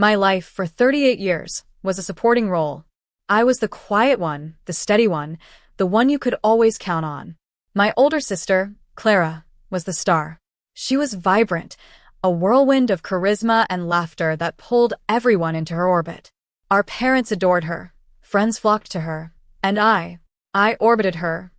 My life for 38 years was a supporting role. I was the quiet one, the steady one, the one you could always count on. My older sister, Clara, was the star. She was vibrant, a whirlwind of charisma and laughter that pulled everyone into her orbit. Our parents adored her, friends flocked to her, and I orbited her,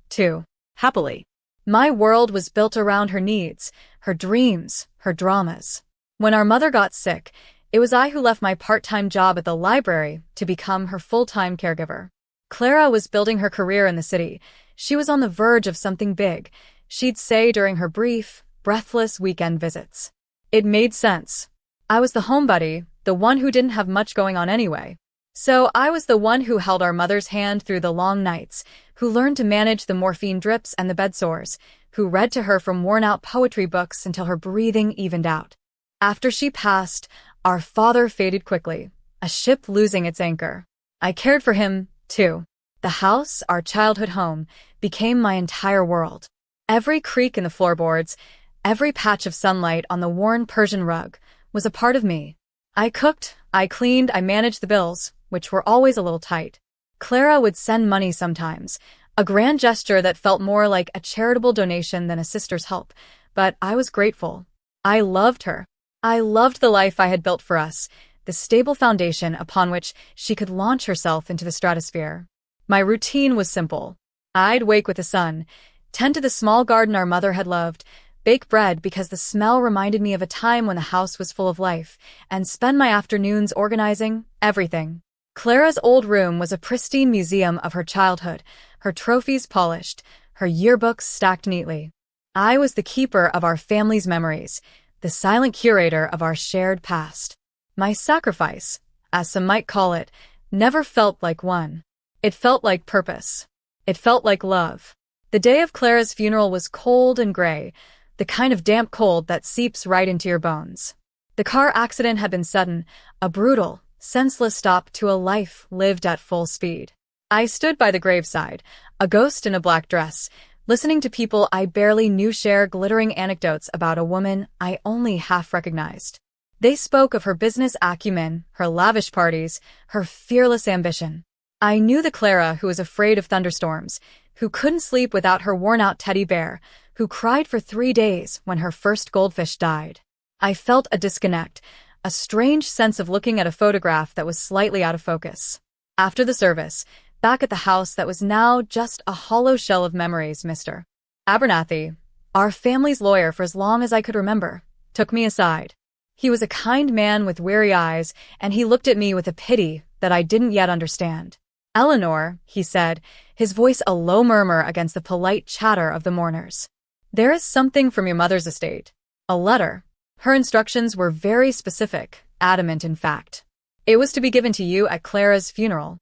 too, happily. My world was built around her needs, her dreams, her dramas. When our mother got sick, it was I who left my part-time job at the library to become her full-time caregiver. Clara was building her career in the city. She was on the verge of something big, she'd say during her brief, breathless weekend visits. It made sense. I was the homebody, the one who didn't have much going on anyway. So I was the one who held our mother's hand through the long nights, who learned to manage the morphine drips and the bed sores, who read to her from worn-out poetry books until her breathing evened out. After she passed, our father faded quickly, a ship losing its anchor. I cared for him, too. The house, our childhood home, became my entire world. Every creak in the floorboards, every patch of sunlight on the worn Persian rug, was a part of me. I cooked, I cleaned, I managed the bills, which were always a little tight. Clara would send money sometimes, a grand gesture that felt more like a charitable donation than a sister's help, but I was grateful. I loved her. I loved the life I had built for us, the stable foundation upon which she could launch herself into the stratosphere. My routine was simple. I'd wake with the sun, tend to the small garden our mother had loved, bake bread because the smell reminded me of a time when the house was full of life, and spend my afternoons organizing everything. Clara's old room was a pristine museum of her childhood, her trophies polished, her yearbooks stacked neatly. I was the keeper of our family's memories, the silent curator of our shared past. My sacrifice, as some might call it, never felt like one. It felt like purpose. It felt like love. The day of Clara's funeral was cold and gray, the kind of damp cold that seeps right into your bones. The car accident had been sudden, a brutal, senseless stop to a life lived at full speed. I stood by the graveside, a ghost in a black dress, listening to people I barely knew share glittering anecdotes about a woman I only half recognized. They spoke of her business acumen, her lavish parties, her fearless ambition. I knew the Clara who was afraid of thunderstorms, who couldn't sleep without her worn-out teddy bear, who cried for 3 days when her first goldfish died. I felt a disconnect, a strange sense of looking at a photograph that was slightly out of focus. After the service, back at the house that was now just a hollow shell of memories, Mr. Abernathy, our family's lawyer for as long as I could remember, took me aside. He was a kind man with weary eyes, and he looked at me with a pity that I didn't yet understand. "Eleanor," he said, his voice a low murmur against the polite chatter of the mourners. "There is something from your mother's estate. A letter." Her instructions were very specific, adamant in fact. It was to be given to you at Clara's funeral.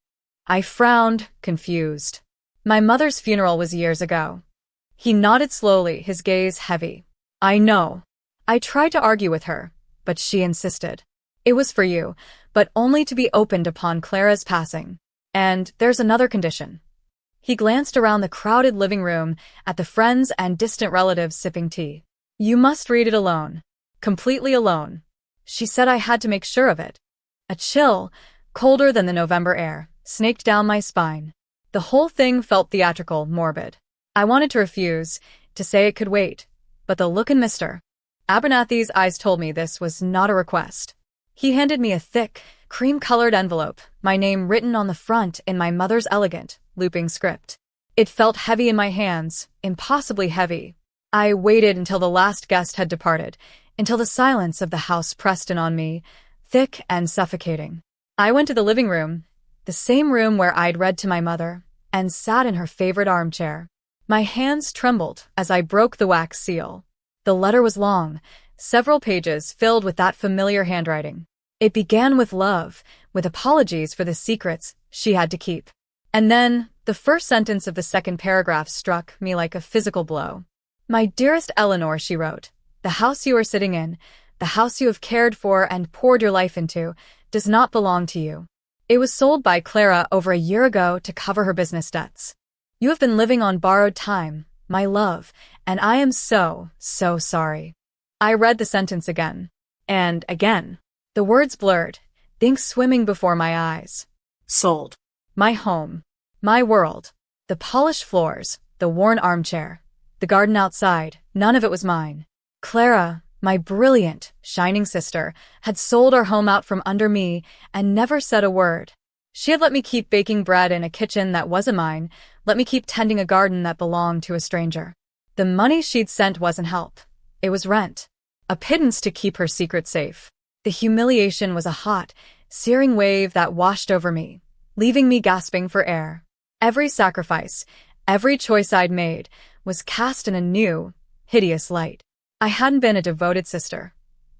I frowned, confused. My mother's funeral was years ago. He nodded slowly, his gaze heavy. "I know." I tried to argue with her, but she insisted. "It was for you, but only to be opened upon Clara's passing. And there's another condition." He glanced around the crowded living room at the friends and distant relatives sipping tea. "You must read it alone. Completely alone." She said I had to make sure of it. A chill, colder than the November air, snaked down my spine. The whole thing felt theatrical, morbid. I wanted to refuse, to say it could wait, but the look in Mr. Abernathy's eyes told me this was not a request. He handed me a thick, cream-colored envelope, my name written on the front in my mother's elegant, looping script. It felt heavy in my hands, impossibly heavy. I waited until the last guest had departed, until the silence of the house pressed in on me, thick and suffocating. I went to the living room, the same room where I'd read to my mother, and sat in her favorite armchair. My hands trembled as I broke the wax seal. The letter was long, several pages filled with that familiar handwriting. It began with love, with apologies for the secrets she had to keep. And then, the first sentence of the second paragraph struck me like a physical blow. "My dearest Eleanor," she wrote, "the house you are sitting in, the house you have cared for and poured your life into, does not belong to you. It was sold by Clara over a year ago to cover her business debts. You have been living on borrowed time, my love, and I am so sorry." I read the sentence again. And again. The words blurred, ink swimming before my eyes. Sold. My home. My world. The polished floors, the worn armchair, the garden outside, none of it was mine. Clara, my brilliant, shining sister, had sold our home out from under me and never said a word. She had let me keep baking bread in a kitchen that wasn't mine, let me keep tending a garden that belonged to a stranger. The money she'd sent wasn't help. It was rent. A pittance to keep her secret safe. The humiliation was a hot, searing wave that washed over me, leaving me gasping for air. Every sacrifice, every choice I'd made, was cast in a new, hideous light. I hadn't been a devoted sister.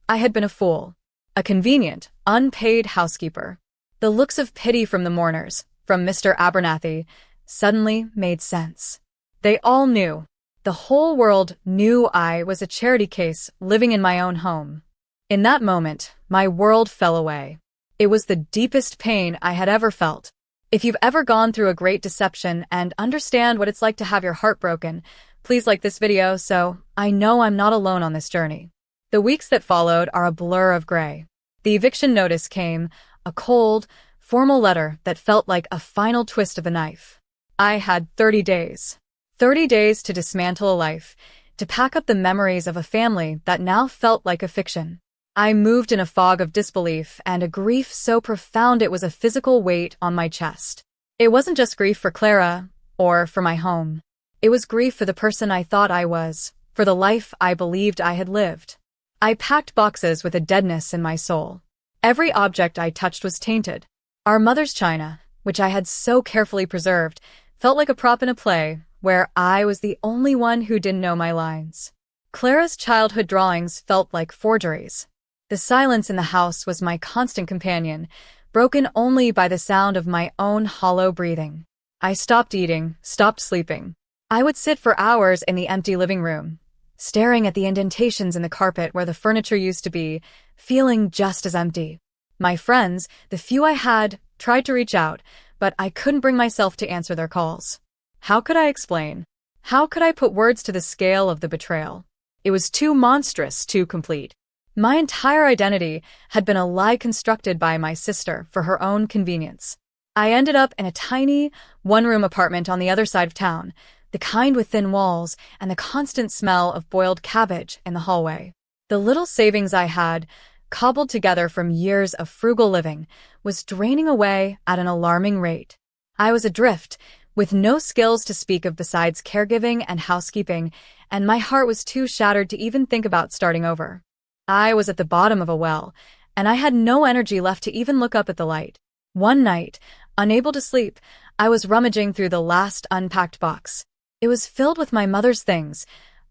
I had been a fool. A convenient, unpaid housekeeper. The looks of pity from the mourners, from Mr. Abernathy, suddenly made sense. They all knew. The whole world knew I was a charity case living in my own home. In that moment, my world fell away. It was the deepest pain I had ever felt. If you've ever gone through a great deception and understand what it's like to have your heart broken, please like this video so I know I'm not alone on this journey. The weeks that followed are a blur of gray. The eviction notice came, a cold, formal letter that felt like a final twist of a knife. I had 30 days. 30 days to dismantle a life, to pack up the memories of a family that now felt like a fiction. I moved in a fog of disbelief and a grief so profound it was a physical weight on my chest. It wasn't just grief for Clara, or for my home. It was grief for the person I thought I was, for the life I believed I had lived. I packed boxes with a deadness in my soul. Every object I touched was tainted. Our mother's china, which I had so carefully preserved, felt like a prop in a play, where I was the only one who didn't know my lines. Clara's childhood drawings felt like forgeries. The silence in the house was my constant companion, broken only by the sound of my own hollow breathing. I stopped eating, stopped sleeping. I would sit for hours in the empty living room, staring at the indentations in the carpet where the furniture used to be, feeling just as empty. My friends, the few I had, tried to reach out, but I couldn't bring myself to answer their calls. How could I explain? How could I put words to the scale of the betrayal? It was too monstrous, too complete. My entire identity had been a lie constructed by my sister for her own convenience. I ended up in a tiny, one-room apartment on the other side of town, the kind with thin walls and the constant smell of boiled cabbage in the hallway. The little savings I had, cobbled together from years of frugal living, was draining away at an alarming rate. I was adrift, with no skills to speak of besides caregiving and housekeeping, and my heart was too shattered to even think about starting over. I was at the bottom of a well, and I had no energy left to even look up at the light. One night, unable to sleep, I was rummaging through the last unpacked box. It was filled with my mother's things,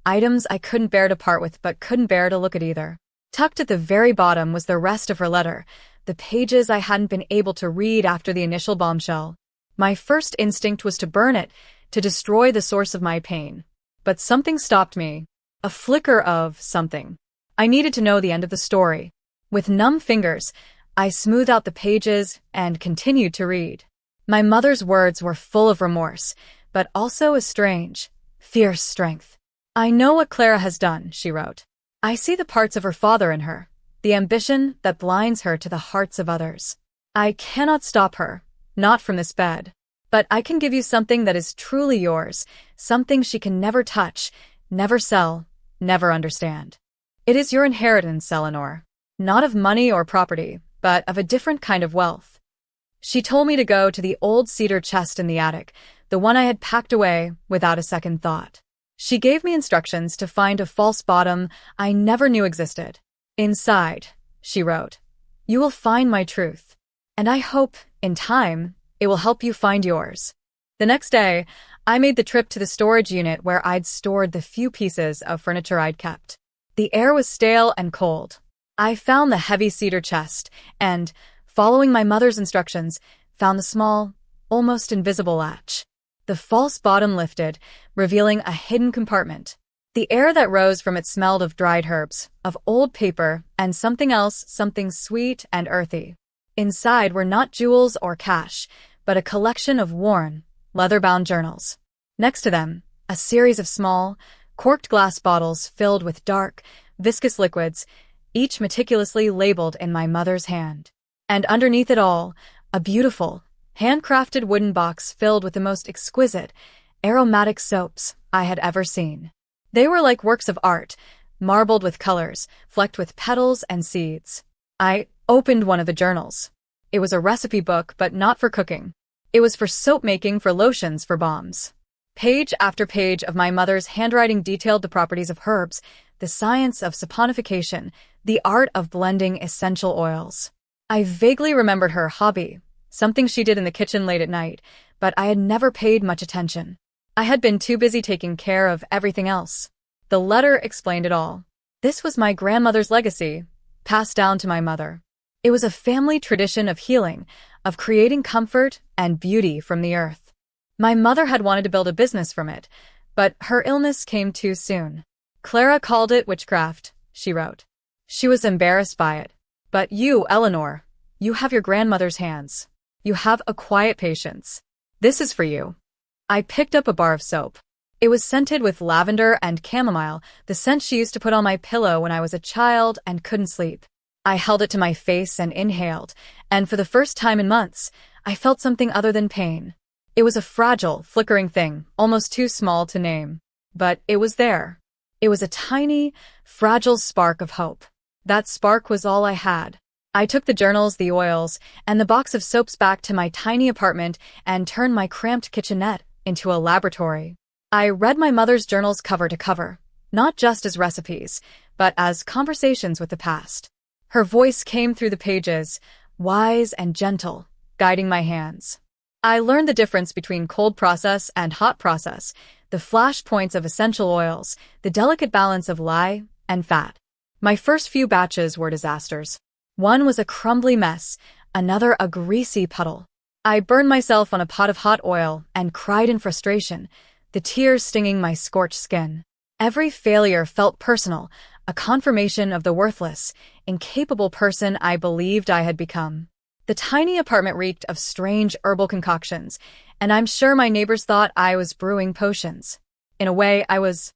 items I couldn't bear to part with but couldn't bear to look at either. Tucked at the very bottom was the rest of her letter, the pages I hadn't been able to read after the initial bombshell. My first instinct was to burn it, to destroy the source of my pain. But something stopped me. A flicker of something. I needed to know the end of the story. With numb fingers, I smoothed out the pages and continued to read. My mother's words were full of remorse, but also a strange, fierce strength. I know what Clara has done, she wrote. I see the parts of her father in her, the ambition that blinds her to the hearts of others. I cannot stop her, not from this bed. But I can give you something that is truly yours, something she can never touch, never sell, never understand. It is your inheritance, Eleanor. Not of money or property, but of a different kind of wealth. She told me to go to the old cedar chest in the attic, the one I had packed away without a second thought. She gave me instructions to find a false bottom I never knew existed. Inside, she wrote, you will find my truth. And I hope, in time, it will help you find yours. The next day, I made the trip to the storage unit where I'd stored the few pieces of furniture I'd kept. The air was stale and cold. I found the heavy cedar chest and, following my mother's instructions, found the small, almost invisible latch. The false bottom lifted, revealing a hidden compartment. The air that rose from it smelled of dried herbs, of old paper, and something else, something sweet and earthy. Inside were not jewels or cash, but a collection of worn, leather-bound journals. Next to them, a series of small, corked glass bottles filled with dark, viscous liquids, each meticulously labeled in my mother's hand. And underneath it all, a beautiful, handcrafted wooden box filled with the most exquisite, aromatic soaps I had ever seen. They were like works of art, marbled with colors, flecked with petals and seeds. I opened one of the journals. It was a recipe book, but not for cooking. It was for soap making, for lotions, for balms. Page after page of my mother's handwriting detailed the properties of herbs, the science of saponification, the art of blending essential oils. I vaguely remembered her hobby, something she did in the kitchen late at night, but I had never paid much attention. I had been too busy taking care of everything else. The letter explained it all. This was my grandmother's legacy, passed down to my mother. It was a family tradition of healing, of creating comfort and beauty from the earth. My mother had wanted to build a business from it, but her illness came too soon. Clara called it witchcraft, she wrote. She was embarrassed by it. But you, Eleanor, you have your grandmother's hands. You have a quiet patience. This is for you. I picked up a bar of soap. It was scented with lavender and chamomile, the scent she used to put on my pillow when I was a child and couldn't sleep. I held it to my face and inhaled, and for the first time in months, I felt something other than pain. It was a fragile, flickering thing, almost too small to name. But it was there. It was a tiny, fragile spark of hope. That spark was all I had. I took the journals, the oils, and the box of soaps back to my tiny apartment and turned my cramped kitchenette into a laboratory. I read my mother's journals cover to cover, not just as recipes, but as conversations with the past. Her voice came through the pages, wise and gentle, guiding my hands. I learned the difference between cold process and hot process, the flash points of essential oils, the delicate balance of lye and fat. My first few batches were disasters. One was a crumbly mess, another a greasy puddle. I burned myself on a pot of hot oil and cried in frustration, the tears stinging my scorched skin. Every failure felt personal, a confirmation of the worthless, incapable person I believed I had become. The tiny apartment reeked of strange herbal concoctions, and I'm sure my neighbors thought I was brewing potions. In a way, I was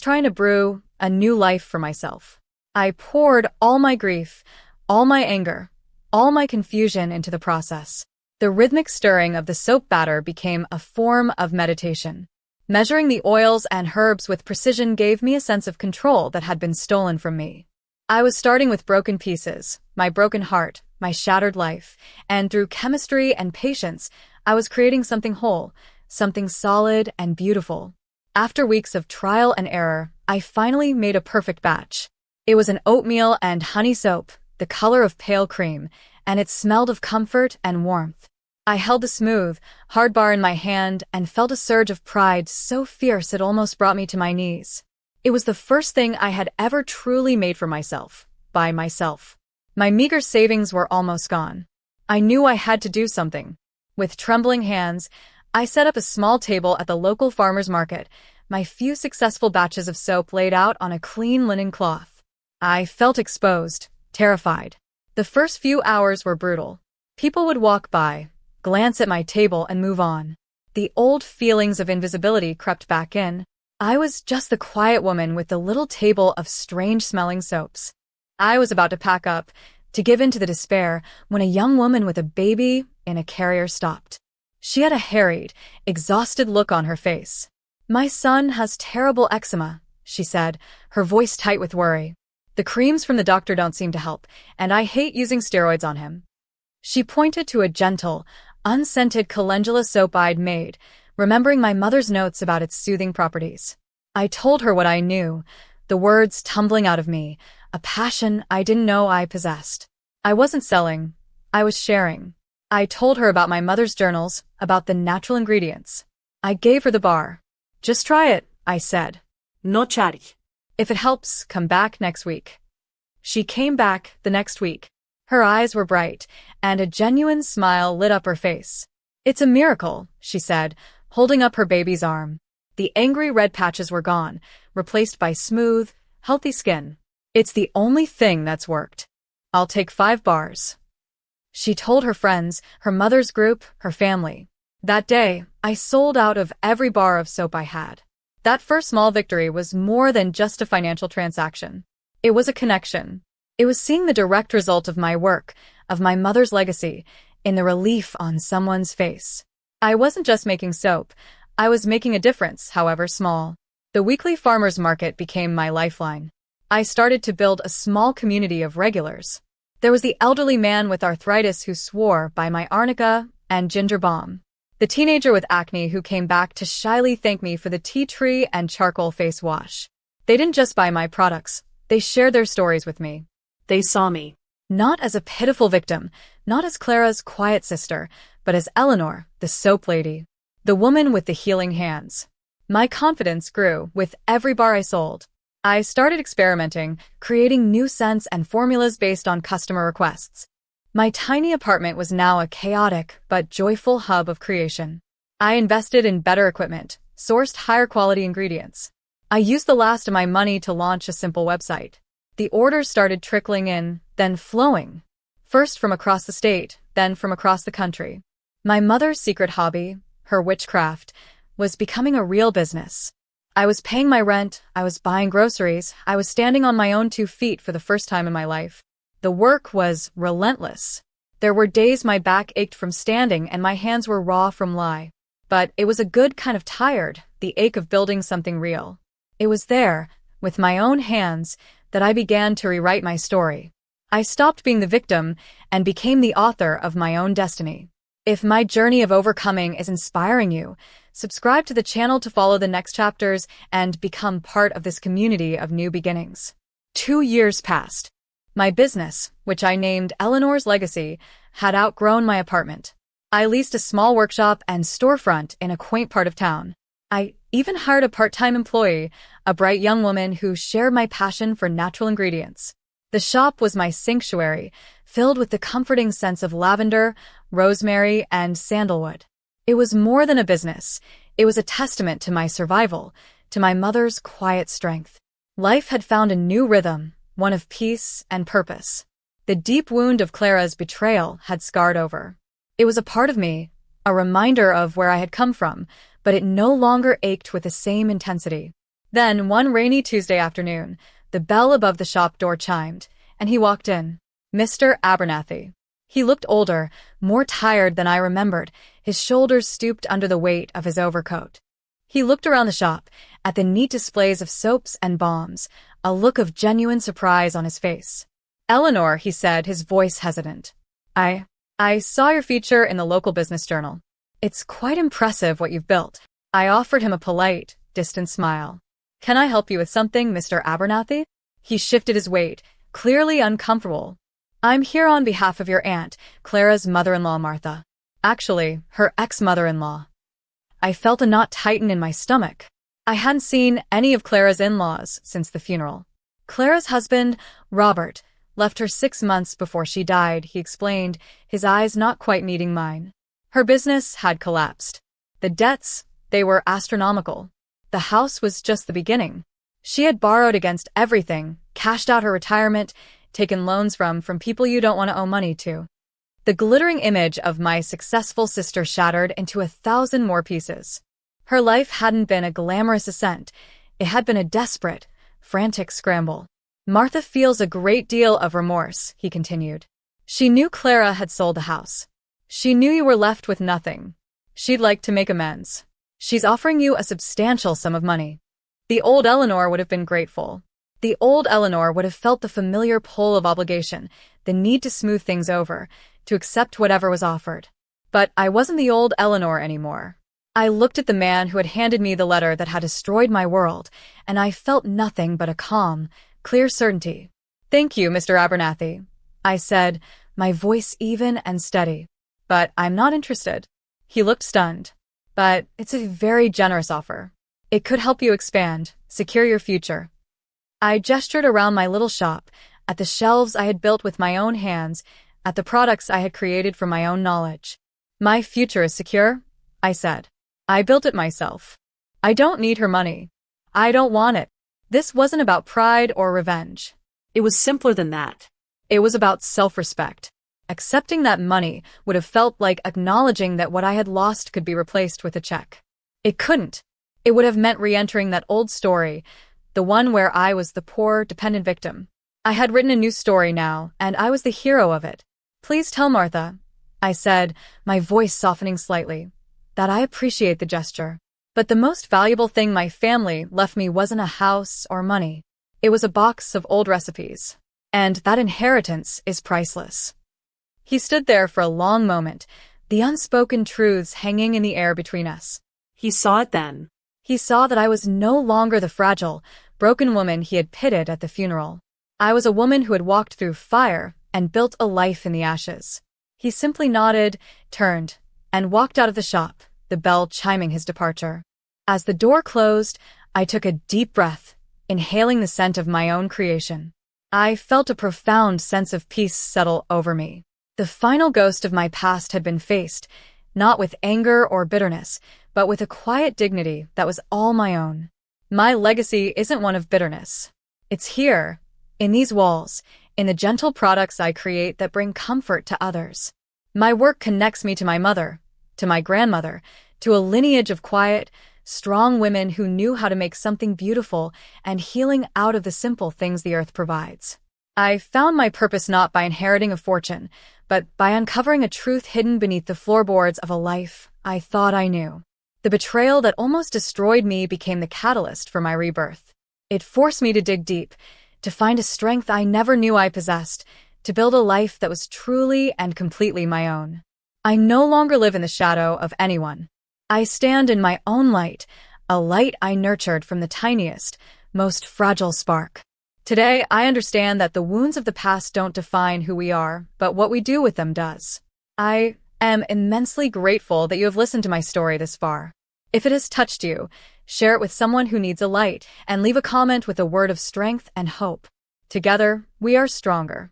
trying to brew a new life for myself. I poured all my grief, all my anger, all my confusion into the process. The rhythmic stirring of the soap batter became a form of meditation. Measuring the oils and herbs with precision gave me a sense of control that had been stolen from me. I was starting with broken pieces, my broken heart, my shattered life, and through chemistry and patience, I was creating something whole, something solid and beautiful. After weeks of trial and error, I finally made a perfect batch. It was an oatmeal and honey soap, the color of pale cream, and it smelled of comfort and warmth. I held the smooth, hard bar in my hand and felt a surge of pride so fierce it almost brought me to my knees. It was the first thing I had ever truly made for myself, by myself. My meager savings were almost gone. I knew I had to do something. With trembling hands, I set up a small table at the local farmer's market, my few successful batches of soap laid out on a clean linen cloth. I felt exposed, terrified. The first few hours were brutal. People would walk by, glance at my table and move on. The old feelings of invisibility crept back in. I was just the quiet woman with the little table of strange-smelling soaps. I was about to pack up, to give in to the despair, when a young woman with a baby in a carrier stopped. She had a harried, exhausted look on her face. "My son has terrible eczema," she said, her voice tight with worry. "The creams from the doctor don't seem to help, and I hate using steroids on him." She pointed to a gentle, unscented calendula soap I'd made, remembering my mother's notes about its soothing properties. I told her what I knew, the words tumbling out of me, a passion I didn't know I possessed. I wasn't selling, I was sharing. I told her about my mother's journals, about the natural ingredients. I gave her the bar. "Just try it," I said. No chatty. "If it helps, come back next week." She came back the next week. Her eyes were bright, and a genuine smile lit up her face. "It's a miracle," she said, holding up her baby's arm. The angry red patches were gone, replaced by smooth, healthy skin. "It's the only thing that's worked. I'll take 5 bars." She told her friends, her mother's group, her family. That day, I sold out of every bar of soap I had. That first small victory was more than just a financial transaction. It was a connection. It was seeing the direct result of my work, of my mother's legacy, in the relief on someone's face. I wasn't just making soap. I was making a difference, however small. The weekly farmers market became my lifeline. I started to build a small community of regulars. There was the elderly man with arthritis who swore by my arnica and ginger balm. The teenager with acne who came back to shyly thank me for the tea tree and charcoal face wash. They didn't just buy my products. They shared their stories with me. They saw me. Not as a pitiful victim, not as Clara's quiet sister, but as Eleanor, the soap lady. The woman with the healing hands. My confidence grew with every bar I sold. I started experimenting, creating new scents and formulas based on customer requests. My tiny apartment was now a chaotic but joyful hub of creation. I invested in better equipment, sourced higher quality ingredients. I used the last of my money to launch a simple website. The orders started trickling in, then flowing. First from across the state, then from across the country. My mother's secret hobby, her witchcraft, was becoming a real business. I was paying my rent, I was buying groceries, I was standing on my own 2 feet for the first time in my life. The work was relentless. There were days my back ached from standing and my hands were raw from lie. But it was a good kind of tired, the ache of building something real. It was there, with my own hands, that I began to rewrite my story. I stopped being the victim and became the author of my own destiny. If my journey of overcoming is inspiring you, subscribe to the channel to follow the next chapters and become part of this community of new beginnings. 2 years passed. My business, which I named Eleanor's Legacy, had outgrown my apartment. I leased a small workshop and storefront in a quaint part of town. I even hired a part-time employee, a bright young woman who shared my passion for natural ingredients. The shop was my sanctuary, filled with the comforting scents of lavender, rosemary, and sandalwood. It was more than a business. It was a testament to my survival, to my mother's quiet strength. Life had found a new rhythm, one of peace and purpose. The deep wound of Clara's betrayal had scarred over. It was a part of me, a reminder of where I had come from, but it no longer ached with the same intensity. Then, one rainy Tuesday afternoon, the bell above the shop door chimed, and he walked in. Mr. Abernathy. He looked older, more tired than I remembered, his shoulders stooped under the weight of his overcoat. He looked around the shop, at the neat displays of soaps and balms, a look of genuine surprise on his face. Eleanor, he said, his voice hesitant. I saw your feature in the local business journal. It's quite impressive what you've built. I offered him a polite, distant smile. Can I help you with something, Mr. Abernathy? He shifted his weight, clearly uncomfortable. I'm here on behalf of your aunt, Clara's mother-in-law, Martha. Actually, her ex-mother-in-law. I felt a knot tighten in my stomach. I hadn't seen any of Clara's in-laws since the funeral. Clara's husband, Robert, left her 6 months before she died, he explained, his eyes not quite meeting mine. Her business had collapsed. The debts, they were astronomical. The house was just the beginning. She had borrowed against everything, cashed out her retirement, taken loans from people you don't want to owe money to. The glittering image of my successful sister shattered into 1,000 more pieces. Her life hadn't been a glamorous ascent. It had been a desperate, frantic scramble. Martha feels a great deal of remorse, he continued. She knew Clara had sold the house. She knew you were left with nothing. She'd like to make amends. She's offering you a substantial sum of money. The old Eleanor would have been grateful. The old Eleanor would have felt the familiar pull of obligation, the need to smooth things over, to accept whatever was offered. But I wasn't the old Eleanor anymore. I looked at the man who had handed me the letter that had destroyed my world, and I felt nothing but a calm, clear certainty. Thank you, Mr. Abernathy, I said, my voice even and steady. But I'm not interested. He looked stunned. But it's a very generous offer. It could help you expand, secure your future. I gestured around my little shop, at the shelves I had built with my own hands, at the products I had created from my own knowledge. My future is secure, I said. I built it myself. I don't need her money. I don't want it. This wasn't about pride or revenge. It was simpler than that. It was about self-respect. Accepting that money would have felt like acknowledging that what I had lost could be replaced with a check. It couldn't. It would have meant re-entering that old story, the one where I was the poor, dependent victim. I had written a new story now, and I was the hero of it. Please tell Martha, I said, my voice softening slightly, that I appreciate the gesture. But the most valuable thing my family left me wasn't a house or money. It was a box of old recipes. And that inheritance is priceless. He stood there for a long moment, the unspoken truths hanging in the air between us. He saw it then. He saw that I was no longer the fragile, broken woman he had pitied at the funeral. I was a woman who had walked through fire and built a life in the ashes. He simply nodded, turned, and walked out of the shop, the bell chiming his departure. As the door closed, I took a deep breath, inhaling the scent of my own creation. I felt a profound sense of peace settle over me. The final ghost of my past had been faced, not with anger or bitterness, but with a quiet dignity that was all my own. My legacy isn't one of bitterness. It's here, in these walls, in the gentle products I create that bring comfort to others. My work connects me to my mother, to my grandmother, to a lineage of quiet, strong women who knew how to make something beautiful and healing out of the simple things the earth provides. I found my purpose not by inheriting a fortune, but by uncovering a truth hidden beneath the floorboards of a life I thought I knew. The betrayal that almost destroyed me became the catalyst for my rebirth. It forced me to dig deep, to find a strength I never knew I possessed, to build a life that was truly and completely my own. I no longer live in the shadow of anyone. I stand in my own light, a light I nurtured from the tiniest, most fragile spark. Today, I understand that the wounds of the past don't define who we are, but what we do with them does. I am immensely grateful that you have listened to my story this far. If it has touched you, share it with someone who needs a light, and leave a comment with a word of strength and hope. Together, we are stronger.